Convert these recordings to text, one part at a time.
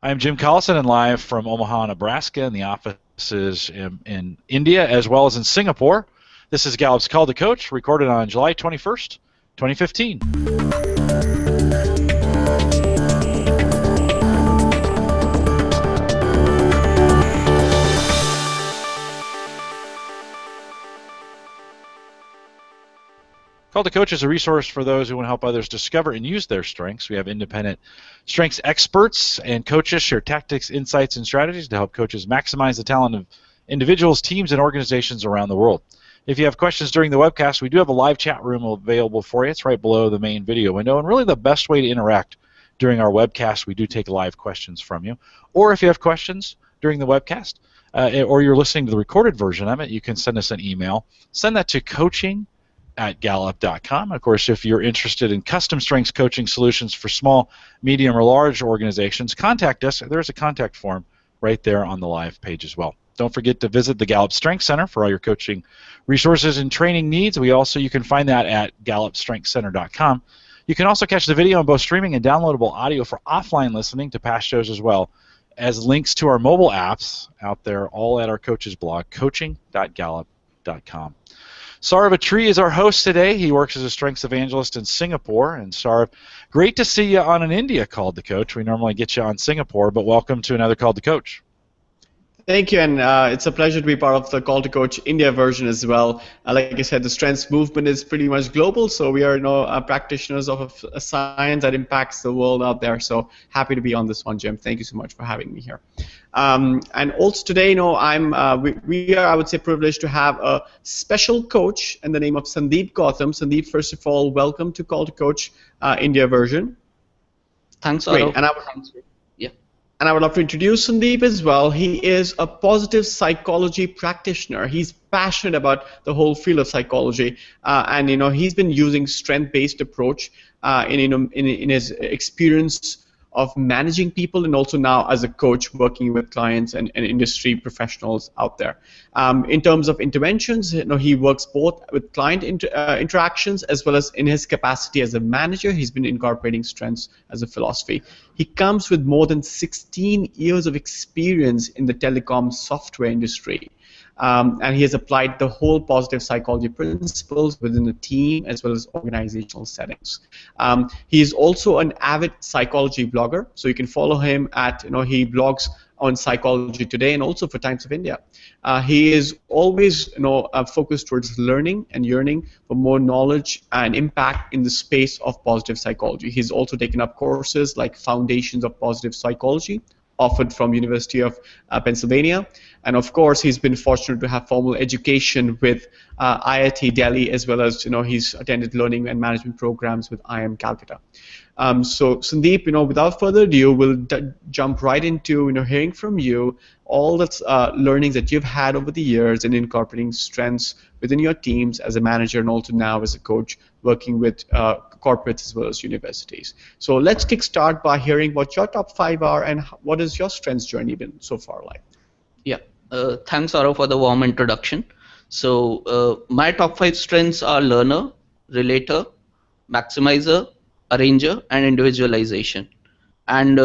I'm Jim Collison and live from Omaha, Nebraska, and the offices in India as well as in Singapore. This is Gallup's Call to Coach, recorded on July 21st, 2015. Call to Coach is a resource for those who want to help others discover and use their strengths. We have independent strengths experts and coaches share tactics, insights, and strategies to help coaches maximize the talent of individuals, teams, and organizations around the world. If you have questions during the webcast, we do have a live chat room available for you. It's right below the main video window, and really the best way to interact during our webcast, we do take live questions from you. Or if you have questions during the webcast, or you're listening to the recorded version of it, you can send us an email. Send that to coaching@gallup.com. Of course, if you're interested in custom strengths coaching solutions for small, medium, or large organizations, contact us. There's a contact form right there on the live page as well. Don't forget to visit the Gallup Strengths Center for all your coaching resources and training needs. You can find that at Gallup-Strengthscenter.com. You can also catch the video on both streaming and downloadable audio for offline listening to past shows as well as links to our mobile apps out there, all at our coaches blog, coaching.gallup.com. Saurav Atri is our host today. He works as a strengths evangelist in Singapore. And Saurav, great to see you on an India Call to Coach. We normally get you on Singapore, but welcome to another Call to Coach. Thank you, and it's a pleasure to be part of the Call to Coach India version as well. Like I said, the strengths movement is pretty much global, so we are practitioners of a science that impacts the world out there. So happy to be on this one, Jim. Thank you so much for having me here. And also today, we are, I would say, privileged to have a special coach in the name of Sandeep Guatam. Sandeep, first of all, welcome to Call to Coach India version. Thanks, Great. Saurav. And I would love to introduce Sandeep as well. He is a positive psychology practitioner. He's passionate about the whole field of psychology, and he's been using strength-based approach in his experience of managing people, and also now as a coach working with clients and industry professionals out there. In terms of interventions, he works both with client interactions as well as in his capacity as a manager. He's been incorporating strengths as a philosophy. He comes with more than 16 years of experience in the telecom software industry. And he has applied the whole positive psychology principles within the team as well as organizational settings. He is also an avid psychology blogger, so you can follow him at, he blogs on Psychology Today and also for Times of India. He is always, focused towards learning and yearning for more knowledge and impact in the space of positive psychology. He's also taken up courses like Foundations of Positive Psychology, offered from University of Pennsylvania, and of course he's been fortunate to have formal education with IIT Delhi, as well as he's attended learning and management programs with IIM Calcutta. So Sandeep, without further ado, we'll jump right into hearing from you all the learnings that you've had over the years in incorporating strengths within your teams as a manager and also now as a coach working with corporates as well as universities. So let's kickstart by hearing what your top 5 are and what has your strengths journey been so far like? Yeah, thanks, Saurav, for the warm introduction. So my top 5 strengths are learner, relator, maximizer, arranger, and individualization. And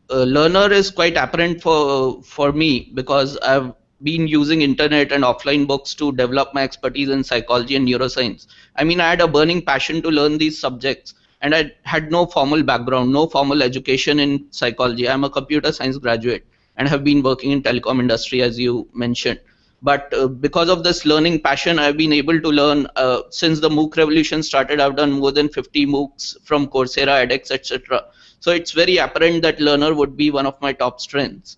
learner is quite apparent for me because I've been using internet and offline books to develop my expertise in psychology and neuroscience. I mean, I had a burning passion to learn these subjects, and I had no formal background, no formal education in psychology. I'm a computer science graduate and have been working in telecom industry, as you mentioned. But because of this learning passion, I've been able to learn, since the MOOC revolution started, I've done more than 50 MOOCs from Coursera, edX, etc. So it's very apparent that learner would be one of my top strengths.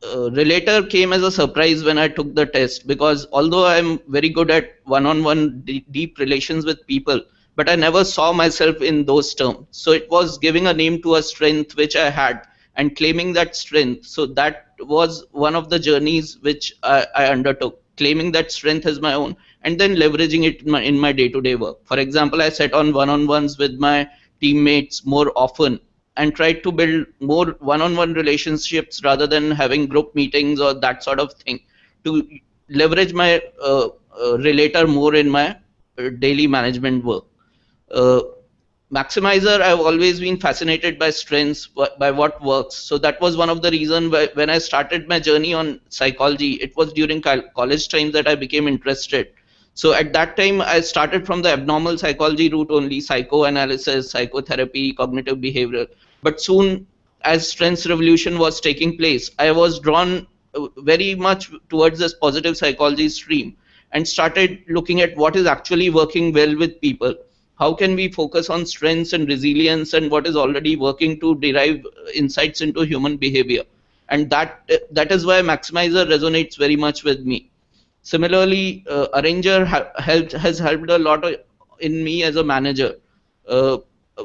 Relator came as a surprise when I took the test, because although I'm very good at one-on-one deep relations with people, but I never saw myself in those terms. So it was giving a name to a strength which I had and claiming that strength. So that was one of the journeys which I undertook, claiming that strength as my own and then leveraging it in my day-to-day work. For example, I sat on one-on-ones with my teammates more often and tried to build more one-on-one relationships rather than having group meetings or that sort of thing, to leverage my relator more in my daily management work. maximizer, I've always been fascinated by strengths, by what works. So that was one of the reasons when I started my journey on psychology. It was during college time that I became interested. So at that time, I started from the abnormal psychology route only, psychoanalysis, psychotherapy, cognitive behavioral. But soon, as strengths revolution was taking place, I was drawn very much towards this positive psychology stream and started looking at what is actually working well with people. How can we focus on strengths and resilience and what is already working to derive insights into human behavior? And that is why maximizer resonates very much with me. Similarly, arranger has helped a lot in me as a manager, uh, uh,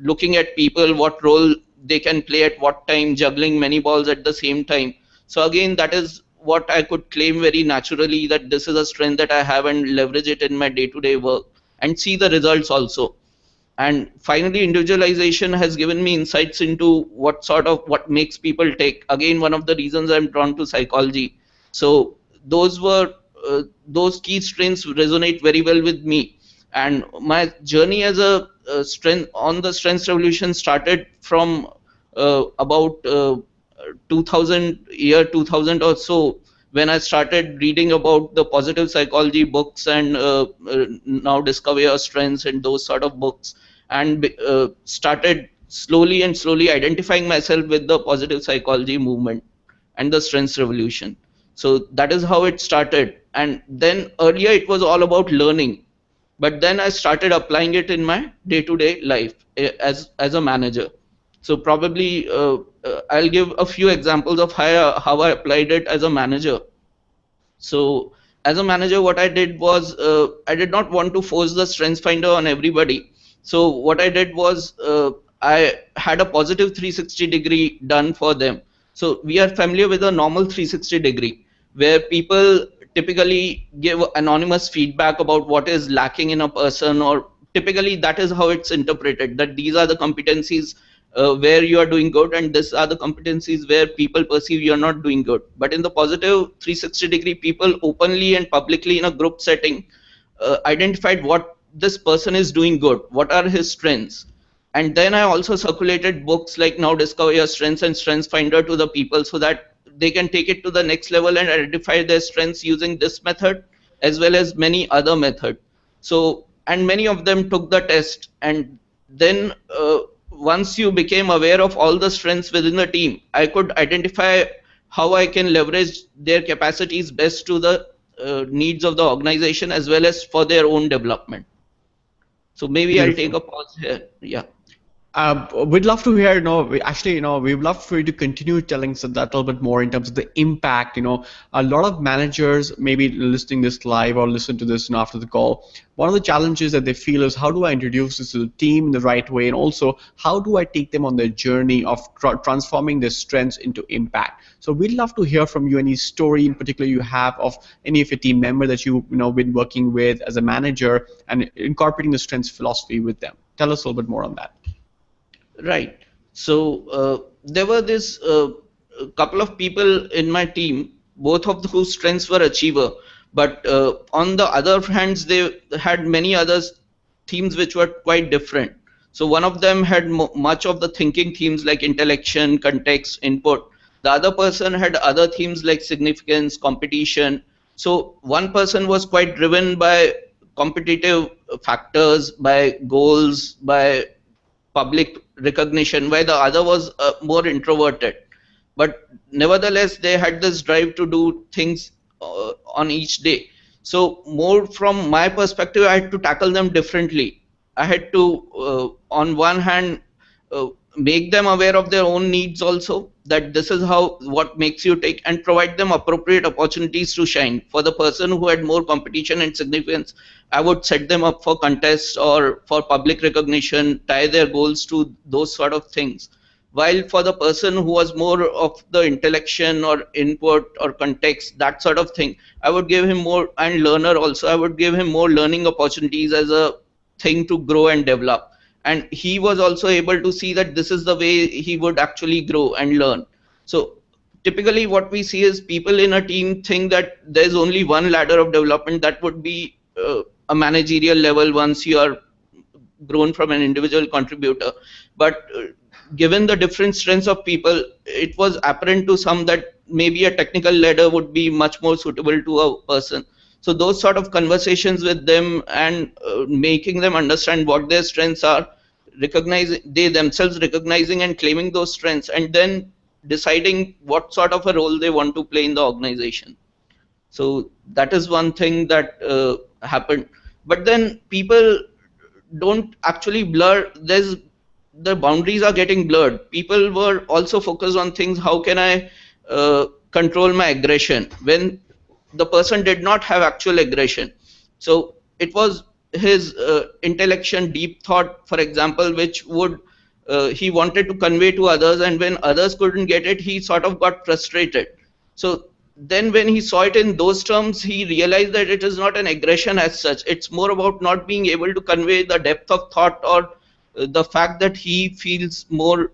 looking at people, what role they can play at what time, juggling many balls at the same time. So again, that is what I could claim very naturally, that this is a strength that I have, and leverage it in my day-to-day work and see the results also. And finally, individualization has given me insights into what makes people tick. Again, one of the reasons I'm drawn to psychology. So those key strengths resonate very well with me. And my journey as a strength on the strengths revolution started from about 2000 or so, when I started reading about the positive psychology books and now Discover Your Strengths and those sort of books, and started slowly identifying myself with the positive psychology movement and the strengths revolution. So that is how it started. And then earlier it was all about learning, but then I started applying it in my day-to-day life as a manager. So probably I'll give a few examples of how I applied it as a manager. So as a manager, what I did was I did not want to force the strengths finder on everybody. So what I did was I had a positive 360 degree done for them. So we are familiar with a normal 360 degree, where people typically give anonymous feedback about what is lacking in a person, or typically that is how it's interpreted, that these are the competencies where you are doing good, and these are the competencies where people perceive you're not doing good. But in the positive 360 degree, people openly and publicly in a group setting identified what this person is doing good, what are his strengths. And then I also circulated books like Now Discover Your Strengths and Strengths Finder to the people, so that they can take it to the next level and identify their strengths using this method as well as many other methods. So, and many of them took the test, and then once you became aware of all the strengths within the team, I could identify how I can leverage their capacities best to the needs of the organization as well as for their own development. So maybe I'll take Beautiful. a pause here. Yeah. We'd love to hear, we'd love for you to continue telling us that a little bit more in terms of the impact. A lot of managers maybe listening this live or listen to this after the call. One of the challenges that they feel is, how do I introduce this to the team in the right way, and also how do I take them on their journey of transforming their strengths into impact? So we'd love to hear from you any story in particular you have of any of your team member that you've been working with as a manager and incorporating the strengths philosophy with them. Tell us a little bit more on that. Right. So there were this couple of people in my team, both of whose strengths were achiever, but on the other hands, they had many other themes which were quite different. So one of them had much of the thinking themes like intellection, context, input. The other person had other themes like significance, competition. So one person was quite driven by competitive factors, by goals, by public recognition, while the other was more introverted. But nevertheless, they had this drive to do things on each day. So more from my perspective, I had to tackle them differently. I had to, on one hand, make them aware of their own needs also, that this is what makes you tick, and provide them appropriate opportunities to shine. For the person who had more competition and significance, I would set them up for contests or for public recognition, tie their goals to those sort of things. While for the person who was more of the intellection or input or context, that sort of thing, I would give him more, and learner also, I would give him more learning opportunities as a thing to grow and develop. And he was also able to see that this is the way he would actually grow and learn. So typically what we see is people in a team think that there's only one ladder of development, that would be a managerial level. Once you are grown from an individual contributor. But given the different strengths of people, it was apparent to some that maybe a technical leader would be much more suitable to a person. So those sort of conversations with them and making them understand what their strengths are, they themselves recognizing and claiming those strengths, and then deciding what sort of a role they want to play in the organization. So that is one thing that happened. But then people don't actually blur. The boundaries are getting blurred. People were also focused on things. How can I control my aggression when the person did not have actual aggression? So it was his intellection, deep thought, for example, which would he wanted to convey to others, and when others couldn't get it, he sort of got frustrated. So then when he saw it in those terms, he realized that it is not an aggression as such. It's more about not being able to convey the depth of thought, or the fact that he feels more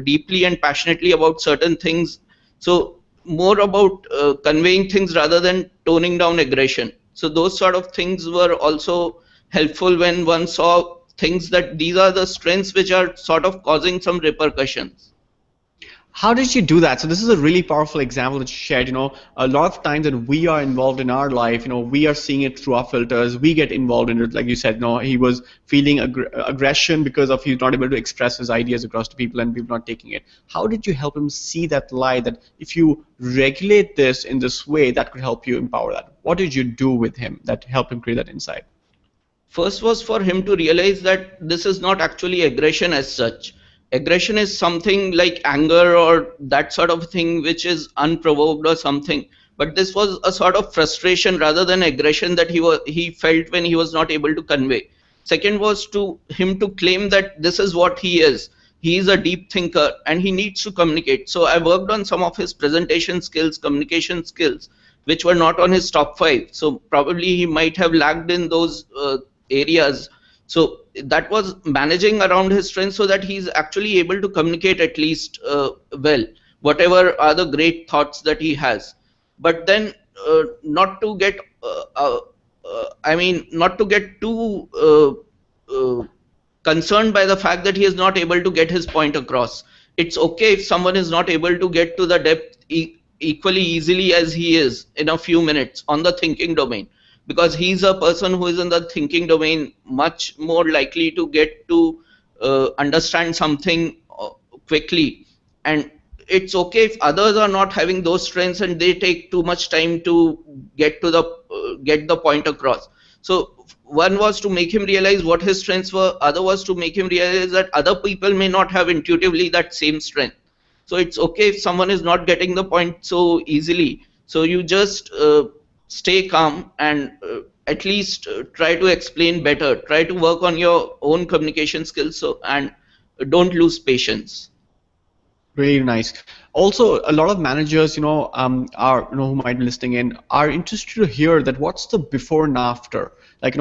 deeply and passionately about certain things. So more about conveying things rather than toning down aggression. So those sort of things were also helpful when one saw things that these are the strengths which are sort of causing some repercussions. How did you do that? So this is a really powerful example that you shared. A lot of times that we are involved in our life, we are seeing it through our filters. We get involved in it, like you said. He was feeling aggression because of he's not able to express his ideas across to people, and people not taking it. How did you help him see that light, that if you regulate this in this way, that could help you empower that? What did you do with him that helped him create that insight? First was for him to realize that this is not actually aggression as such. Aggression is something like anger or that sort of thing which is unprovoked or something. But this was a sort of frustration rather than aggression that he felt when he was not able to convey. Second was to him to claim that this is what he is. He is a deep thinker and he needs to communicate. So I worked on some of his presentation skills, communication skills, which were not on his top 5. So probably he might have lagged in those areas. So that was managing around his strengths so that he's actually able to communicate at least well, whatever are the great thoughts that he has. But then not to get, not to get too concerned by the fact that he is not able to get his point across. It's okay if someone is not able to get to the depth equally easily as he is in a few minutes on the thinking domain, because he's a person who is in the thinking domain much more likely to get to understand something quickly. And it's okay if others are not having those strengths and they take too much time to get the point across. So one was to make him realize what his strengths were. Other was to make him realize that other people may not have intuitively that same strength. So it's okay if someone is not getting the point so easily. So you just stay calm and at least try to explain better. Try to work on your own communication skills, and don't lose patience. Really nice. Also, a lot of managers, are who might be listening in, are interested to hear that what's the before and after. Like,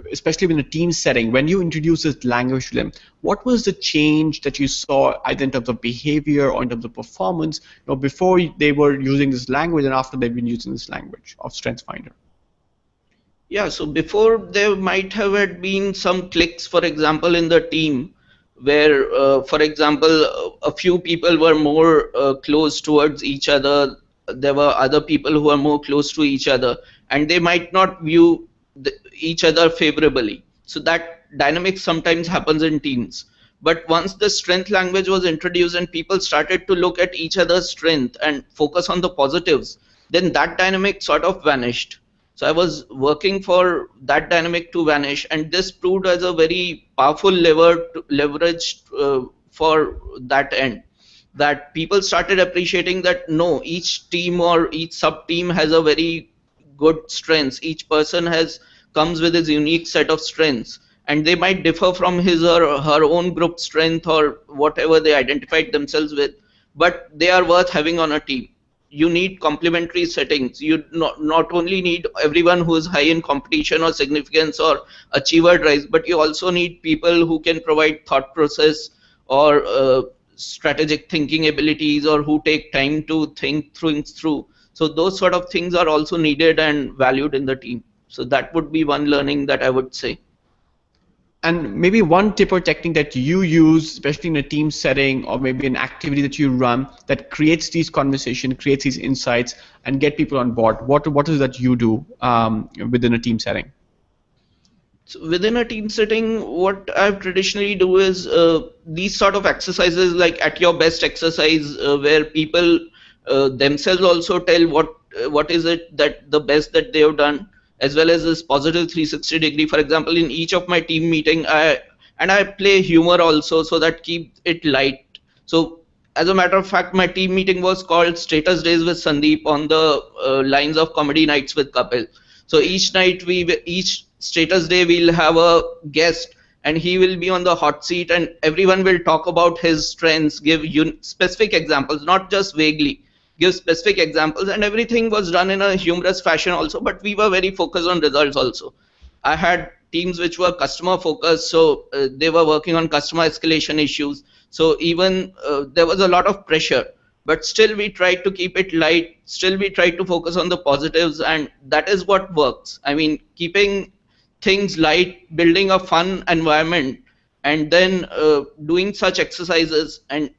especially in a team setting, when you introduce this language to them, what was the change that you saw either in terms of behavior or in terms of performance, before they were using this language and after they've been using this language of StrengthsFinder? Yeah, so before there might have had been some clicks, for example, in the team, where, for example, a few people were more close towards each other. There were other people who were more close to each other, and they might not view each other favorably. So that dynamic sometimes happens in teams. But once the strength language was introduced and people started to look at each other's strength and focus on the positives, then that dynamic sort of vanished. So I was working for that dynamic to vanish, and this proved as a very powerful leverage for that end. That people started appreciating that no, each team or each sub team has a very good strengths. Each person comes with his unique set of strengths, and they might differ from his or her own group strength or whatever they identified themselves with, but they are worth having on a team. You need complementary settings. You not only need everyone who is high in competition or significance or achiever drives, but you also need people who can provide thought process or strategic thinking abilities, or who take time to think things through. So those sort of things are also needed and valued in the team. So that would be one learning that I would say. And maybe one tip or technique that you use, especially in a team setting or maybe an activity that you run that creates these conversations, creates these insights, and get people on board. What is that you do within a team setting? So within a team setting, what I've traditionally do is these sort of exercises, like at your best exercise, where people themselves also tell what is it that the best that they have done, as well as this positive 360-degree. For example, in each of my team meeting, I play humor also, so that keep it light. So as a matter of fact, my team meeting was called Status Days with Sandeep on the lines of Comedy Nights with Kapil. So each night, each status day, we'll have a guest, and he will be on the hot seat, and everyone will talk about his strengths, give specific examples, not just vaguely, give specific examples, and everything was done in a humorous fashion also, but we were very focused on results also. I had teams which were customer focused, so they were working on customer escalation issues. So even there was a lot of pressure, but still we tried to keep it light. Still we tried to focus on the positives, and that is what works. I mean, keeping things light, building a fun environment, and then doing such exercises, and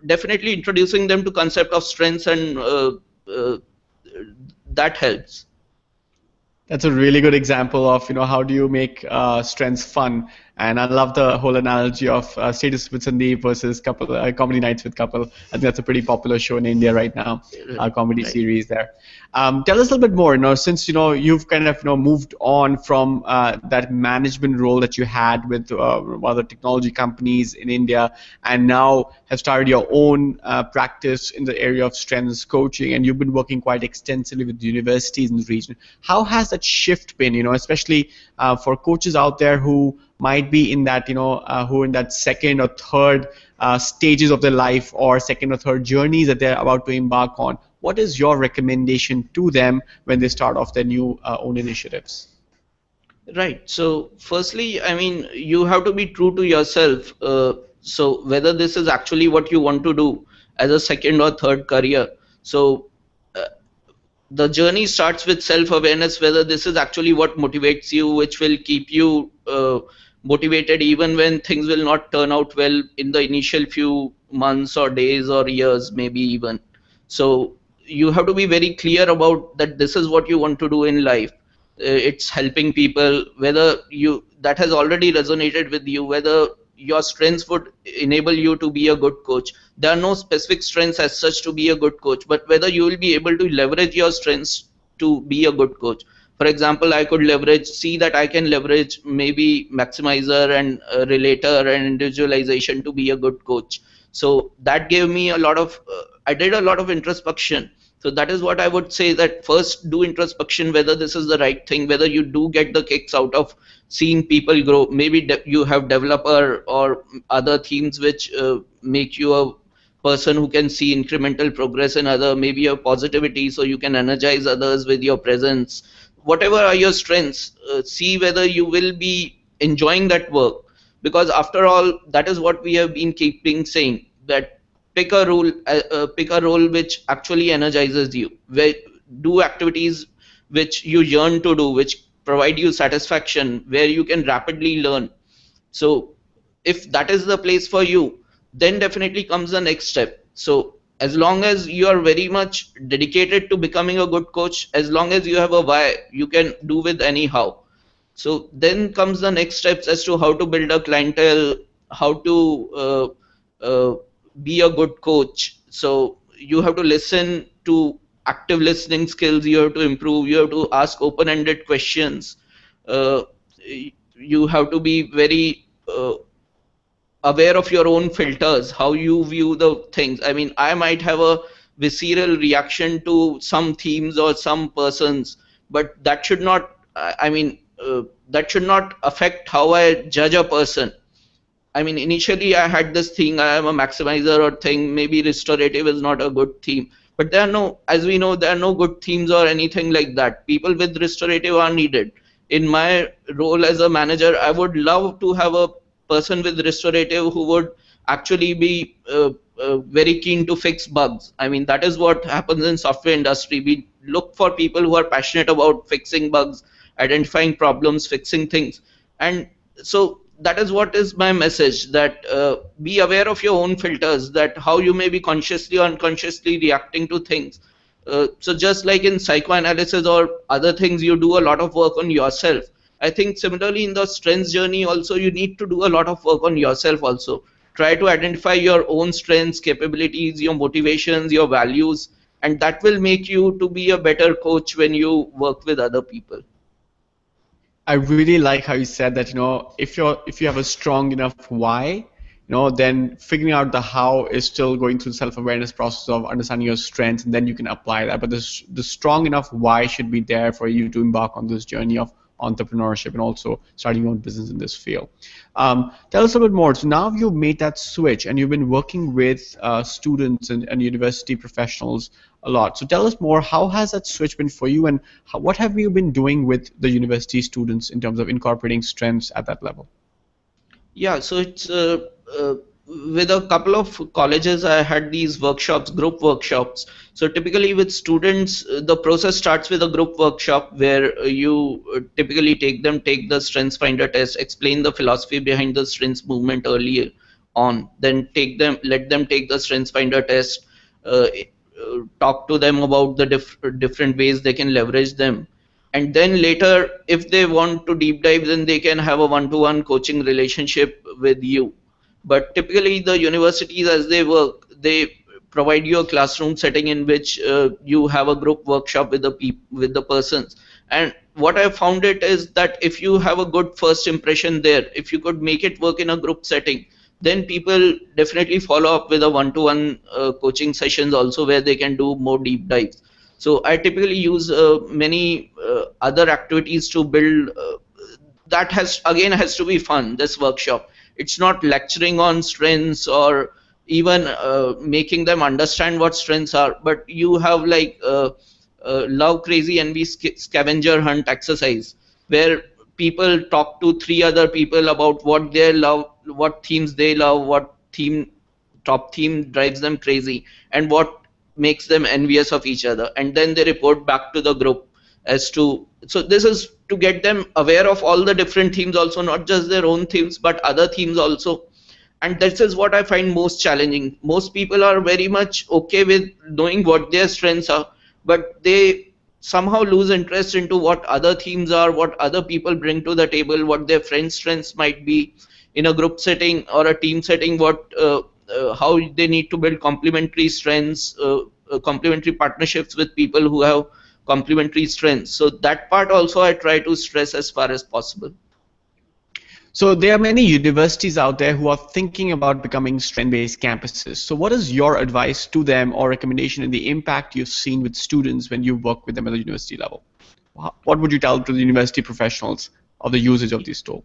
definitely introducing them to concept of strengths, and uh, that helps. That's a really good example of, how do you make strengths fun. And I love the whole analogy of Status with Sandeep versus couple Comedy Nights with Couple. I think that's a pretty popular show in India right now, comedy Right. series there. Tell us a little bit more, since you've kind of moved on from that management role that you had with one of the technology companies in India, and now have started your own practice in the area of strengths coaching, and you've been working quite extensively with universities in the region. How has that shift been, especially for coaches out there who might be in that, who in that second or third stages of their life, or second or third journeys that they're about to embark on? What is your recommendation to them when they start off their new own initiatives? Right. So, firstly, I mean, you have to be true to yourself. So, whether this is actually what you want to do as a second or third career. So, uh, the journey starts with self-awareness, whether this is actually what motivates you, which will keep you motivated even when things will not turn out well in the initial few months or days or years, maybe even. So you have to be very clear about that this is what you want to do in life. It's helping people, whether you that has already resonated with you, whether your strengths would enable you to be a good coach. There are no specific strengths as such to be a good coach, but whether you will be able to leverage your strengths to be a good coach. For example, I could see that I can leverage maybe maximizer and relator and individualization to be a good coach. So that gave me a lot of, I did a lot of introspection. So that is what I would say, that first do introspection, whether this is the right thing, whether you do get the kicks out of seeing people grow. Maybe you have developer or other themes which make you a person who can see incremental progress in other, maybe your positivity, so you can energize others with your presence. Whatever are your strengths, see whether you will be enjoying that work, because after all, that is what we have been keeping saying, that pick a role which actually energizes you, where do activities which you yearn to do, which provide you satisfaction, where you can rapidly learn. So if that is the place for you, then definitely comes the next step. So as long as you are very much dedicated to becoming a good coach, as long as you have a why, you can do with anyhow. So then comes the next steps as to how to build a clientele, how to be a good coach. So you have to listen to active listening skills, you have to improve, you have to ask open-ended questions. Uh, you have to be very aware of your own filters, how you view the things. I mean, I might have a visceral reaction to some themes or some persons, but that should not, that should not affect how I judge a person. I mean, initially I had this thing, I am a maximizer or thing, maybe restorative is not a good theme. But there are no, as we know, there are no good themes or anything like that. People with restorative are needed. In my role as a manager, I would love to have a person with restorative who would actually be very keen to fix bugs. I mean, that is what happens in software industry. We look for people who are passionate about fixing bugs, identifying problems, fixing things. And so that is what is my message, that be aware of your own filters, that how you may be consciously or unconsciously reacting to things. So just like in psychoanalysis or other things, you do a lot of work on yourself. I think similarly in the strengths journey also, you need to do a lot of work on yourself also. Try to identify your own strengths, capabilities, your motivations, your values, and that will make you to be a better coach when you work with other people. I really like how you said that, if you have a strong enough why, then figuring out the how is still going through the self-awareness process of understanding your strengths, and then you can apply that. But the strong enough why should be there for you to embark on this journey of entrepreneurship and also starting your own business in this field. Tell us a bit more. So now you've made that switch and you've been working with students and university professionals a lot. So tell us more, how has that switch been for you, and what have you been doing with the university students in terms of incorporating strengths at that level? Yeah, so it's with a couple of colleges, I had these workshops, group workshops. So typically with students, the process starts with a group workshop where you typically take the Strengths Finder test, explain the philosophy behind the strengths movement earlier on, then let them take the Strengths Finder test, talk to them about the different ways they can leverage them. And then later, if they want to deep dive, then they can have a one-to-one coaching relationship with you. But typically the universities, as they work, they provide you a classroom setting in which you have a group workshop with the persons. And what I found it is that if you have a good first impression there, if you could make it work in a group setting, then people definitely follow up with a one-to-one coaching sessions also, where they can do more deep dives. So I typically use many other activities to build. That has to be fun, this workshop. It's not lecturing on strengths or even making them understand what strengths are, but you have like love crazy envy scavenger hunt exercise, where people talk to 3 other people about what they love, what themes they love, what top theme drives them crazy, and what makes them envious of each other, and then they report back to the group as to. So this is to get them aware of all the different themes also, not just their own themes but other themes also. And this is what I find most challenging. Most people are very much okay with knowing what their strengths are, but they somehow lose interest into what other themes are, what other people bring to the table, what their friends' strengths might be in a group setting or a team setting, how they need to build complementary strengths, complementary partnerships with people who have complementary strengths. So that part also I try to stress as far as possible. So there are many universities out there who are thinking about becoming strength-based campuses. So what is your advice to them or recommendation in the impact you've seen with students when you work with them at the university level? What would you tell to the university professionals of the usage of this tool?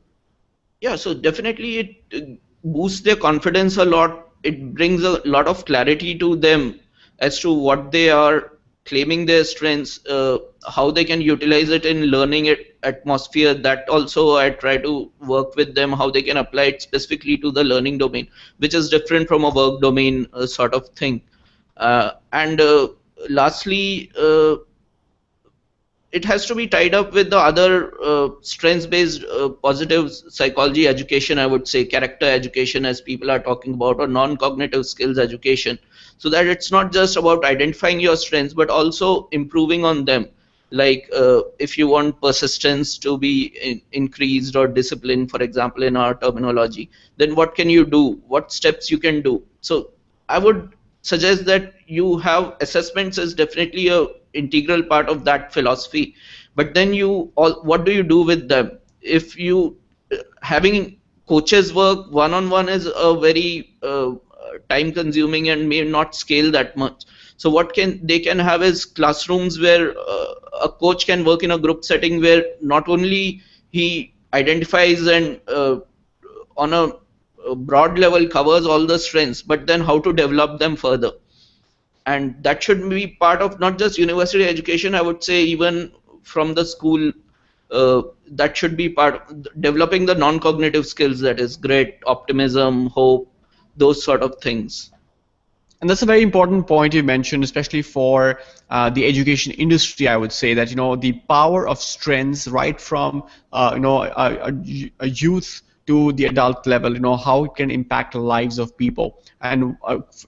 Yeah, so definitely it boosts their confidence a lot. It brings a lot of clarity to them as to what they are claiming their strengths, how they can utilize it in learning atmosphere. That also I try to work with them, how they can apply it specifically to the learning domain, which is different from a work domain sort of thing. And lastly, it has to be tied up with the other strengths-based positive psychology education, I would say, character education as people are talking about, or non-cognitive skills education, so that it's not just about identifying your strengths but also improving on them. Like if you want persistence to be increased or discipline, for example, in our terminology, then what can you do? What steps you can do? So I would suggest that you have assessments as definitely a integral part of that philosophy, but then what do you do with them? If you having coaches work one-on-one is a very time consuming and may not scale that much. So what they can have is classrooms where a coach can work in a group setting where not only he identifies and on a broad level covers all the strengths, but then how to develop them further. And that should be part of not just university education, I would say even from the school. That should be part of developing the non-cognitive skills, that is grit, optimism, hope, those sort of things. And that's a very important point you mentioned, especially for the education industry. I would say that the power of strengths, right from a youth to the adult level, how it can impact the lives of people, and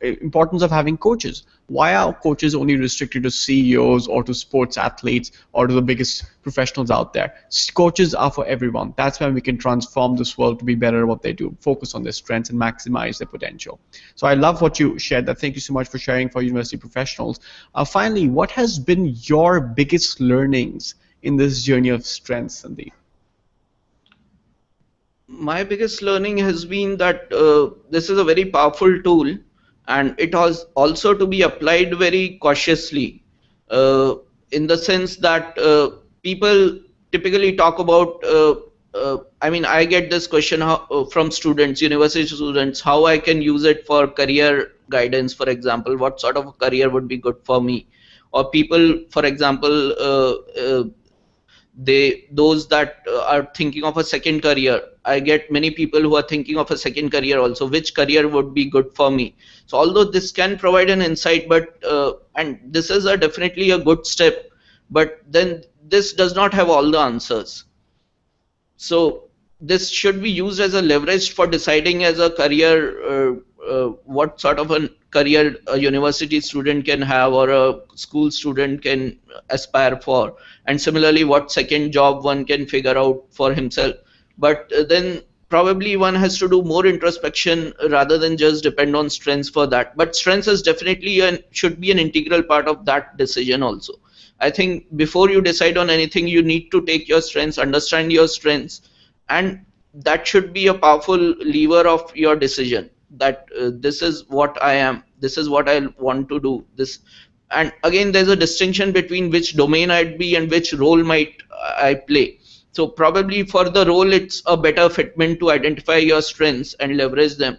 importance of having coaches. Why are coaches only restricted to CEOs or to sports athletes or to the biggest professionals out there? Coaches are for everyone. That's when we can transform this world to be better at what they do, focus on their strengths and maximize their potential. So I love what you shared. Thank you so much for sharing for university professionals. Finally, what has been your biggest learnings in this journey of strengths, Sandeep? My biggest learning has been that this is a very powerful tool, and it has also to be applied very cautiously, in the sense that people typically talk about, I get this question from students, university students, how I can use it for career guidance, for example, what sort of a career would be good for me, or people, for example, those that are thinking of a second career. I get many people who are thinking of a second career also, which career would be good for me. So although this can provide an insight, but and this is definitely a good step, but then this does not have all the answers. So this should be used as a leverage for deciding as a career what sort of a career a university student can have or a school student can aspire for, and similarly what second job one can figure out for himself. But then probably one has to do more introspection rather than just depend on strengths for that. But strengths is definitely should be an integral part of that decision also. I think before you decide on anything, you need to take your strengths, understand your strengths, and that should be a powerful lever of your decision, that this is what I am, this is what I want to do. This, and again, there's a distinction between which domain I'd be and which role might I play. So probably for the role, it's a better fitment to identify your strengths and leverage them.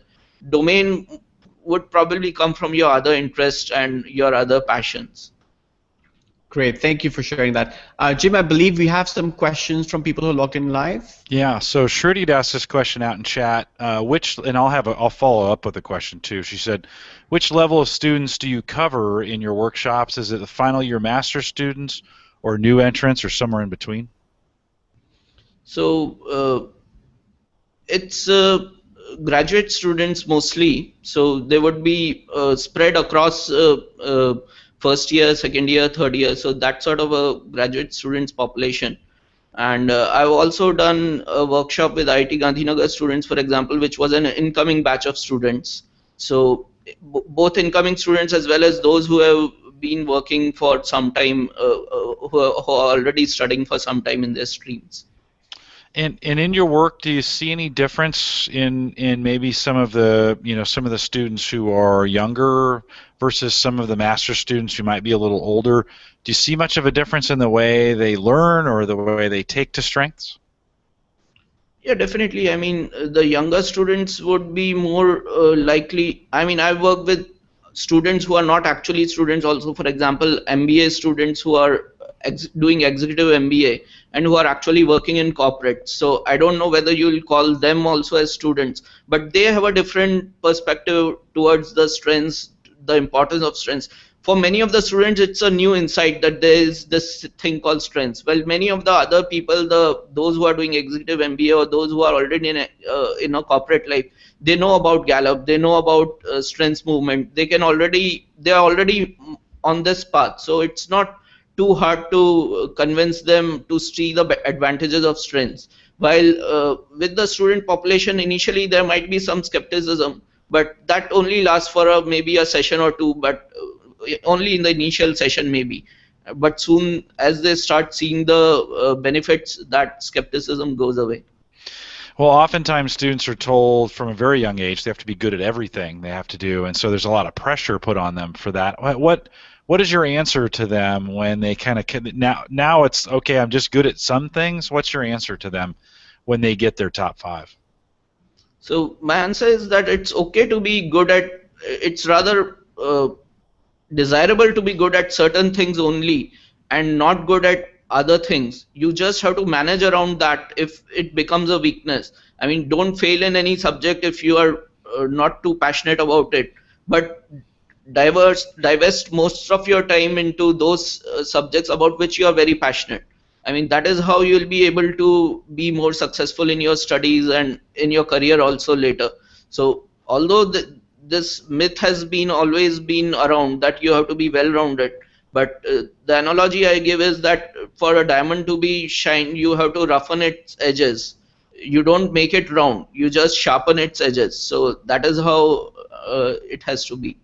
Domain would probably come from your other interests and your other passions. Great, thank you for sharing that. Jim, I believe we have some questions from people who are logged in live. Yeah, so Shruti asked this question out in chat. And I'll follow up with a question too. She said, which level of students do you cover in your workshops? Is it the final year master's students, or new entrants, or somewhere in between? So it's graduate students mostly. So they would be spread across first year, second year, third year, so that sort of a graduate students population. And I've also done a workshop with IIT Gandhinagar students, for example, which was an incoming batch of students. So both incoming students as well as those who have been working for some time, who are already studying for some time in their streams. And in your work, do you see any difference in maybe some of the students who are younger versus some of the master's students who might be a little older? Do you see much of a difference in the way they learn or the way they take to strengths? Yeah, definitely. I mean, the younger students would be more likely. I mean, I work with students who are not actually students also. For example, MBA students who are doing executive MBA and who are actually working in corporate. So I don't know whether you'll call them also as students, but they have a different perspective towards the strengths, the importance of strengths. For many of the students, it's a new insight that there is this thing called strengths. Well, many of the other people, those who are doing executive MBA or those who are already in a corporate life, they know about Gallup, they know about strengths movement. They are already on this path. So it's not too hard to convince them to see the advantages of strengths. While with the student population, initially there might be some skepticism, but that only lasts for maybe a session or two, but only in the initial session maybe. But soon as they start seeing the benefits, that skepticism goes away. Well, oftentimes students are told from a very young age they have to be good at everything they have to do, and so there's a lot of pressure put on them for that. What is your answer to them when they kind of now it's okay, I'm just good at some things? What's your answer to them when they get their top 5? So my answer is that it's okay to be good at, it's rather desirable to be good at certain things only and not good at other things. You just have to manage around that if it becomes a weakness. I mean, don't fail in any subject if you are not too passionate about it, but divest most of your time into those subjects about which you are very passionate. I mean, that is how you'll be able to be more successful in your studies and in your career also later. So although this myth has been always been around that you have to be well rounded, but the analogy I give is that for a diamond to be shine, you have to roughen its edges. You don't make it round, you just sharpen its edges. So that is how it has to be.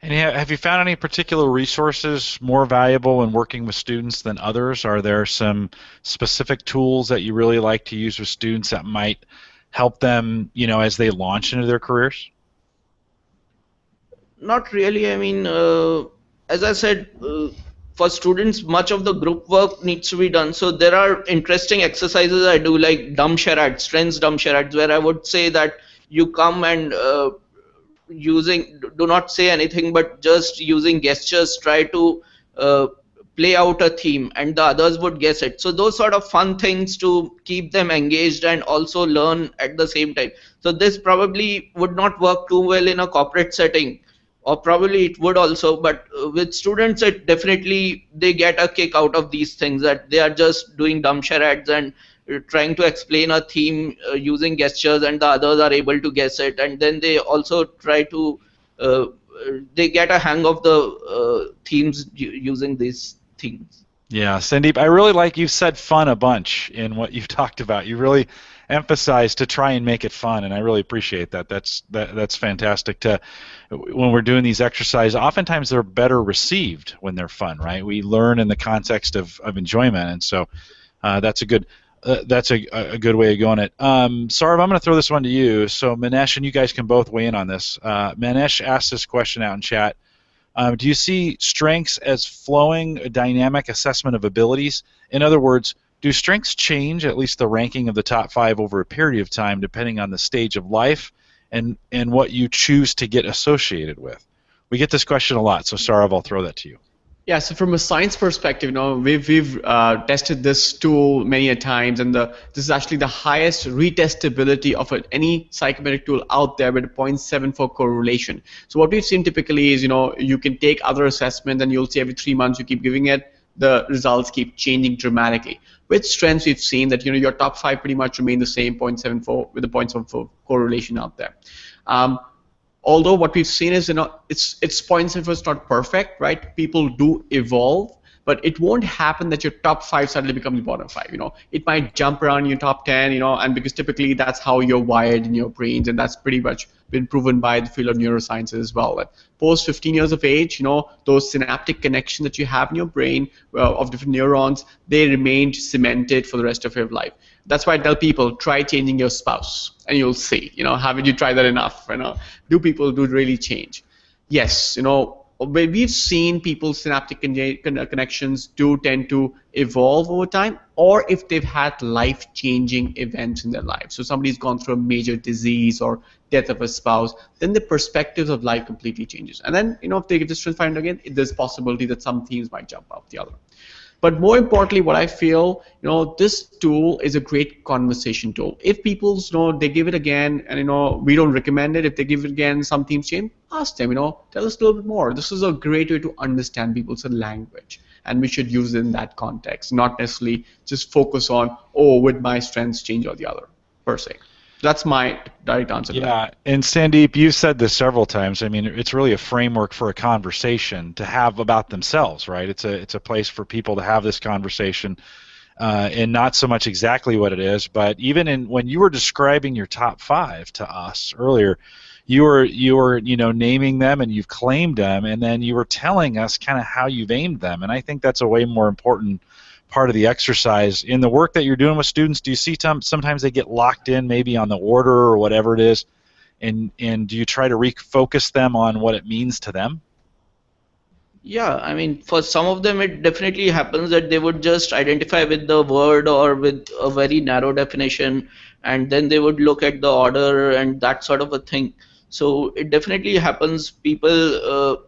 And have you found any particular resources more valuable in working with students than others? Are there some specific tools that you really like to use with students that might help them, as they launch into their careers? Not really. I mean, as I said, for students, much of the group work needs to be done. So there are interesting exercises I do, like dumb charades, strengths dumb charades, where I would say that you come and do not say anything, but just using gestures, try to play out a theme, and the others would guess it. So those sort of fun things to keep them engaged and also learn at the same time. So this probably would not work too well in a corporate setting, or probably it would also, but with students it definitely, they get a kick out of these things, that they are just doing dumb charades and trying to explain a theme using gestures, and the others are able to guess it, and then they also try to they get a hang of the themes using these things. Yeah, Sandeep, I really like you've said fun a bunch in what you've talked about. You really emphasize to try and make it fun, and I really appreciate that. That's fantastic. When we're doing these exercises, oftentimes they're better received when they're fun, right? We learn in the context of enjoyment, and so that's a good way of going it. Saurav, I'm going to throw this one to you. So Manesh and you guys can both weigh in on this. Manesh asked this question out in chat. Do you see strengths as flowing, dynamic assessment of abilities? In other words, do strengths change, at least the ranking of the top 5 over a period of time, depending on the stage of life and what you choose to get associated with? We get this question a lot, so Saurav, I'll throw that to you. Yeah, so from a science perspective, we've tested this tool many a times, and this is actually the highest retestability of any psychometric tool out there with a 0.74 correlation. So what we've seen typically is, you can take other assessments, and you'll see every 3 months you keep giving it, the results keep changing dramatically. With strengths, we've seen that your top 5 pretty much remain the same, 0.74 with a 0.74 correlation out there. Although what we've seen is, it's 0.74 is not perfect, right? People do evolve, but it won't happen that your top 5 suddenly become the bottom 5. It might jump around your top 10, and because typically that's how you're wired in your brains, and that's pretty much been proven by the field of neuroscience as well. That post 15 years of age, those synaptic connections that you have in your brain of different neurons, they remain cemented for the rest of your life. That's why I tell people, try changing your spouse, and you'll see, haven't you tried that enough? Do people really change? Yes, we've seen people's synaptic connections do tend to evolve over time, or if they've had life-changing events in their life. So somebody's gone through a major disease or death of a spouse, then the perspectives of life completely changes. And then, if they get this strength find again, there's possibility that some themes might jump out the other. But more importantly, what I feel, this tool is a great conversation tool. If people, they give it again, and we don't recommend it. If they give it again, some themes change, ask them, tell us a little bit more. This is a great way to understand people's language, and we should use it in that context, not necessarily just focus on, would my strengths change or the other, per se. That's my direct answer to that. Yeah, and Sandeep, you've said this several times. I mean, it's really a framework for a conversation to have about themselves, right? It's a place for people to have this conversation, and not so much exactly what it is, but even when you were describing your top 5 to us earlier, you were naming them, and you've claimed them, and then you were telling us kind of how you've aimed them, and I think that's a way more important part of the exercise. In the work that you're doing with students, do you see sometimes they get locked in maybe on the order or whatever it is, and do you try to refocus them on what it means to them? Yeah, I mean, for some of them it definitely happens that they would just identify with the word or with a very narrow definition, and then they would look at the order and that sort of a thing. So it definitely happens. People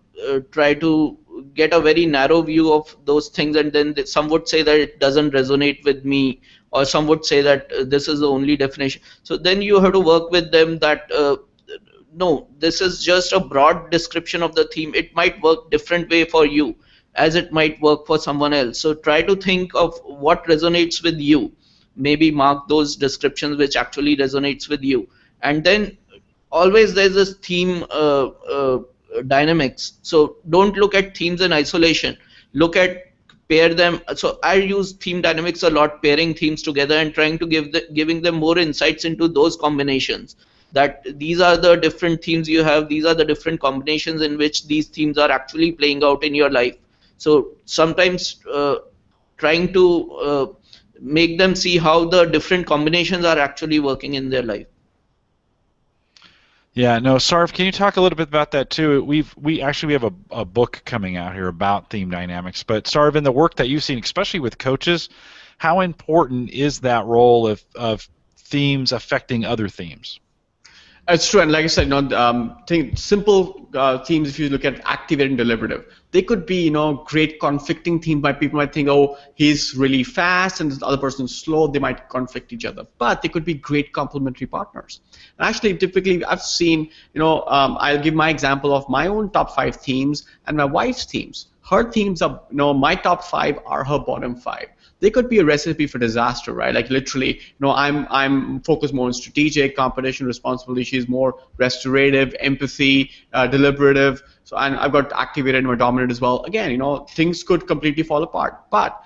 try to get a very narrow view of those things, and then some would say that it doesn't resonate with me, or some would say that this is the only definition. So then you have to work with them that no, this is just a broad description of the theme. It might work different way for you, as it might work for someone else. So try to think of what resonates with you. Maybe mark those descriptions which actually resonates with you, and then always there's this theme dynamics. So don't look at themes in isolation. Look at pair them. So I use theme dynamics a lot, pairing themes together and trying to giving them more insights into those combinations. That these are the different themes you have. These are the different combinations in which these themes are actually playing out in your life. So sometimes trying to make them see how the different combinations are actually working in their life. Yeah, no, Sarv, can you talk a little bit about that too? We have a book coming out here about theme dynamics, but Sarv, in the work that you've seen, especially with coaches, how important is that role of themes affecting other themes? It's true, and like I said, simple themes. If you look at activate and deliberative, they could be, great conflicting themes. People might think, oh, he's really fast, and the other person's slow. They might conflict each other, but they could be great complementary partners. And actually, typically, I've seen, I'll give my example of my own top 5 themes and my wife's themes. Her themes are, my top 5 are her bottom 5. They could be a recipe for disaster, right? Like literally, I'm focused more on strategic, competition, responsibility. She's more restorative, empathy, deliberative. So, and I've got activated and more dominant as well. Again, things could completely fall apart. But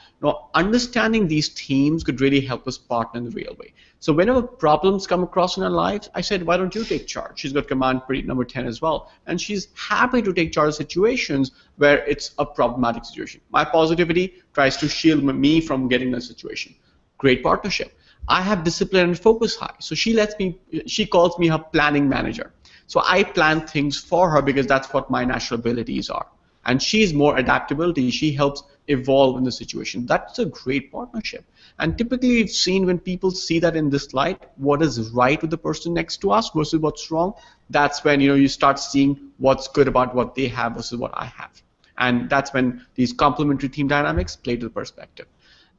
understanding these themes could really help us partner in the real way. So whenever problems come across in our lives, I said, why don't you take charge? She's got command pretty number 10 as well. And she's happy to take charge of situations where it's a problematic situation. My positivity tries to shield me from getting in a situation. Great partnership. I have discipline and focus high. So she calls me her planning manager. So I plan things for her because that's what my natural abilities are. And she's more adaptability. She helps evolve in the situation. That's a great partnership. And typically we've seen when people see that in this light, what is right with the person next to us versus what's wrong, that's when you start seeing what's good about what they have versus what I have. And that's when these complementary theme dynamics play to the perspective.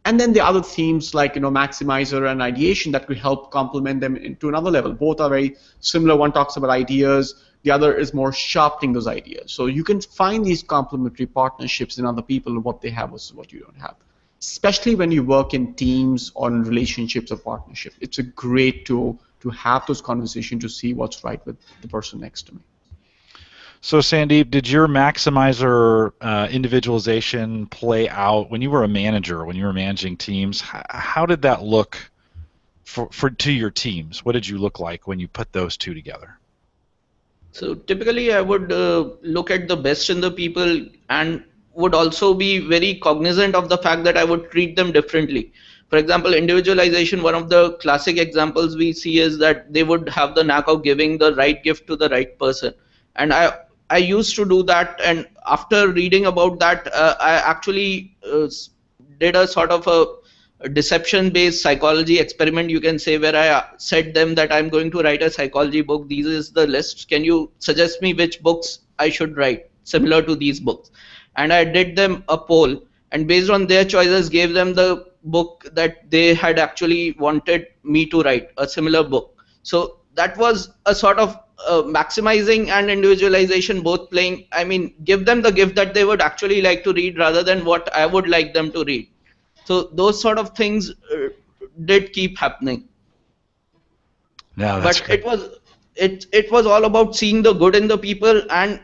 And then the other themes like maximizer and ideation that could help complement them into another level. Both are very similar. One talks about ideas, the other is more sharpening those ideas. So you can find these complementary partnerships in other people and what they have versus what you don't have. Especially when you work in teams or in relationships or partnership. It's a great tool to have those conversations to see what's right with the person next to me. So Sandeep, did your maximizer individualization play out when you were a manager, when you were managing teams? How did that look to your teams? What did you look like when you put those two together? So typically I would look at the best in the people and would also be very cognizant of the fact that I would treat them differently. For example, individualization, one of the classic examples we see is that they would have the knack of giving the right gift to the right person. And I used to do that, and after reading about that, I actually did a sort of a deception-based psychology experiment, you can say, where I said them that I'm going to write a psychology book. This is the list. Can you suggest me which books I should write similar to these books? And I did them a poll, and based on their choices, gave them the book that they had actually wanted me to write, a similar book. So that was a sort of maximizing and individualization both playing. I mean, give them the gift that they would actually like to read rather than what I would like them to read. So those sort of things did keep happening. No, that's but great. it was all about seeing the good in the people and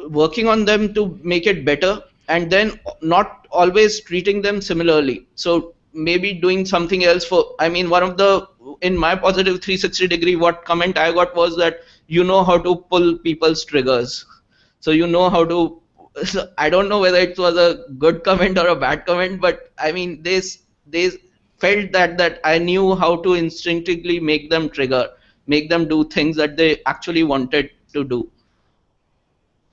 working on them to make it better, and then not always treating them similarly. So maybe doing something else for, I mean, one of the, in my positive 360 degree, what comment I got was that you know how to pull people's triggers. So you know how to, so I don't know whether it was a good comment or a bad comment, but I mean, they felt that I knew how to instinctively make them trigger, make them do things that they actually wanted to do.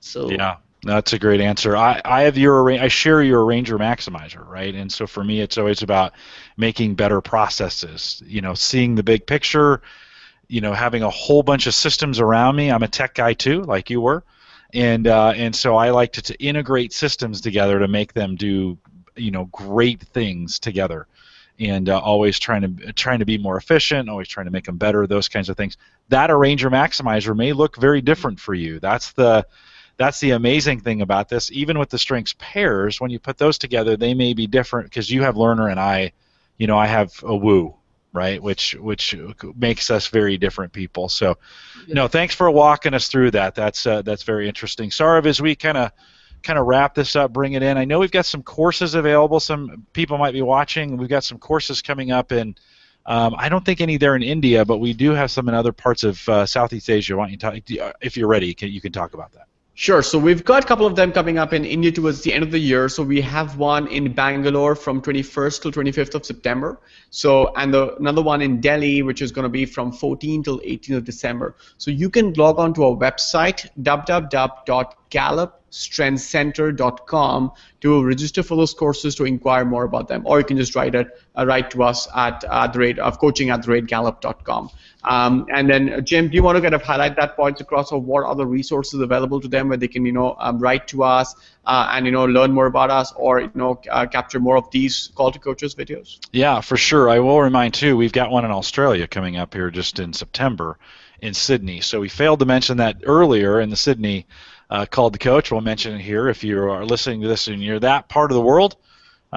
So yeah, that's a great answer. I share your arranger maximizer, right? And so for me, it's always about making better processes. Seeing the big picture. Having a whole bunch of systems around me. I'm a tech guy too, like you were, and so I like to integrate systems together to make them do great things together, and always trying to be more efficient, always trying to make them better. Those kinds of things. That arranger maximizer may look very different for you. That's that's the amazing thing about this. Even with the strengths pairs, when you put those together, they may be different because you have learner and I have a woo, right? Which makes us very different people. So, no, thanks for walking us through that. That's very interesting. Saurav, as we kind of wrap this up, bring it in. I know we've got some courses available. Some people might be watching. We've got some courses coming up in. I don't think any there in India, but we do have some in other parts of Southeast Asia. Why don't you talk? If you're ready, you can talk about that. Sure. So we've got a couple of them coming up in India towards the end of the year. So we have one in Bangalore from 21st till 25th of September. So another one in Delhi, which is going to be from 14th till 18th of December. So you can log on to our website www.Gallup-Strengthscenter.com to register for those courses to inquire more about them, or you can just write to us at coaching@gallup.com. And then, Jim, do you want to kind of highlight that point across of what other resources available to them where they can, write to us and learn more about us, or capture more of these Call to Coaches videos? Yeah, for sure. I will remind too. We've got one in Australia coming up here just in September in Sydney. So we failed to mention that earlier in the Sydney Call to Coach. We'll mention it here if you are listening to this and you're that part of the world.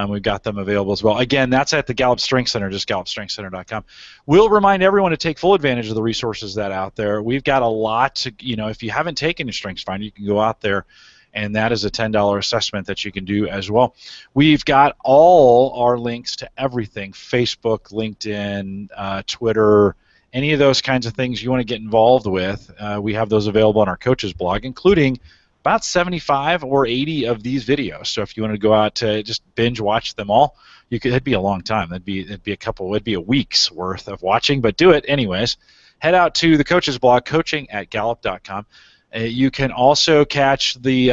We've got them available as well. Again, that's at the Gallup Strengths Center, just GallupStrengthsCenter.com. We'll remind everyone to take full advantage of the resources that are out there. We've got a lot to, if you haven't taken your Strengths Finder, you can go out there, and that is a $10 assessment that you can do as well. We've got all our links to everything, Facebook, LinkedIn, Twitter, any of those kinds of things you want to get involved with. We have those available on our coaches blog, including about 75 or 80 of these videos. So if you want to go out to just binge watch them all, it'd be a long time. It'd be a week's worth of watching, but do it anyways. Head out to the coaches blog, coaching@gallup.com. You can also catch the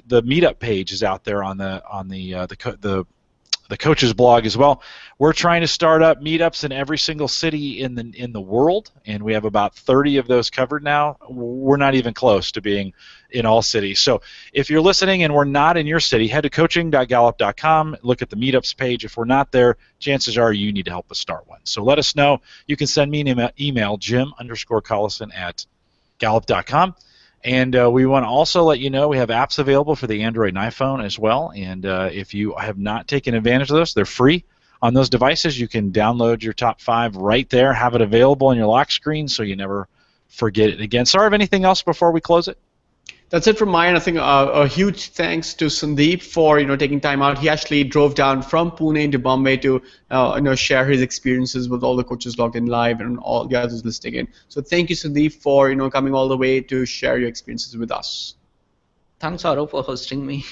meetup pages out there on the coaches blog as well. We're trying to start up meetups in every single city in the world, and we have about 30 of those covered now. We're not even close to being in all cities. So if you're listening and we're not in your city, head to coaching.gallup.com, look at the meetups page. If we're not there, chances are you need to help us start one. So let us know. You can send me an email, jim_collison@gallup.com. And we want to also let you know we have apps available for the Android and iPhone as well. And if you have not taken advantage of those, they're free on those devices. You can download your top 5 right there, have it available on your lock screen so you never forget it again. Saurav, anything else before we close it? That's it from my end. I think a huge thanks to Sandeep for taking time out. He actually drove down from Pune to Bombay to share his experiences with all the coaches logged in live and all the others listening in. So thank you, Sandeep, for coming all the way to share your experiences with us. Thanks, Saurav, for hosting me.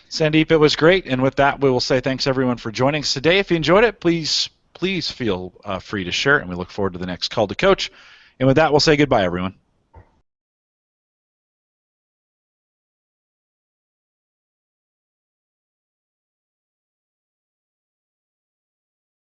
Sandeep, it was great. And with that, we will say thanks everyone for joining us today. If you enjoyed it, please feel free to share it, and we look forward to the next Call to Coach. And with that, we'll say goodbye, everyone.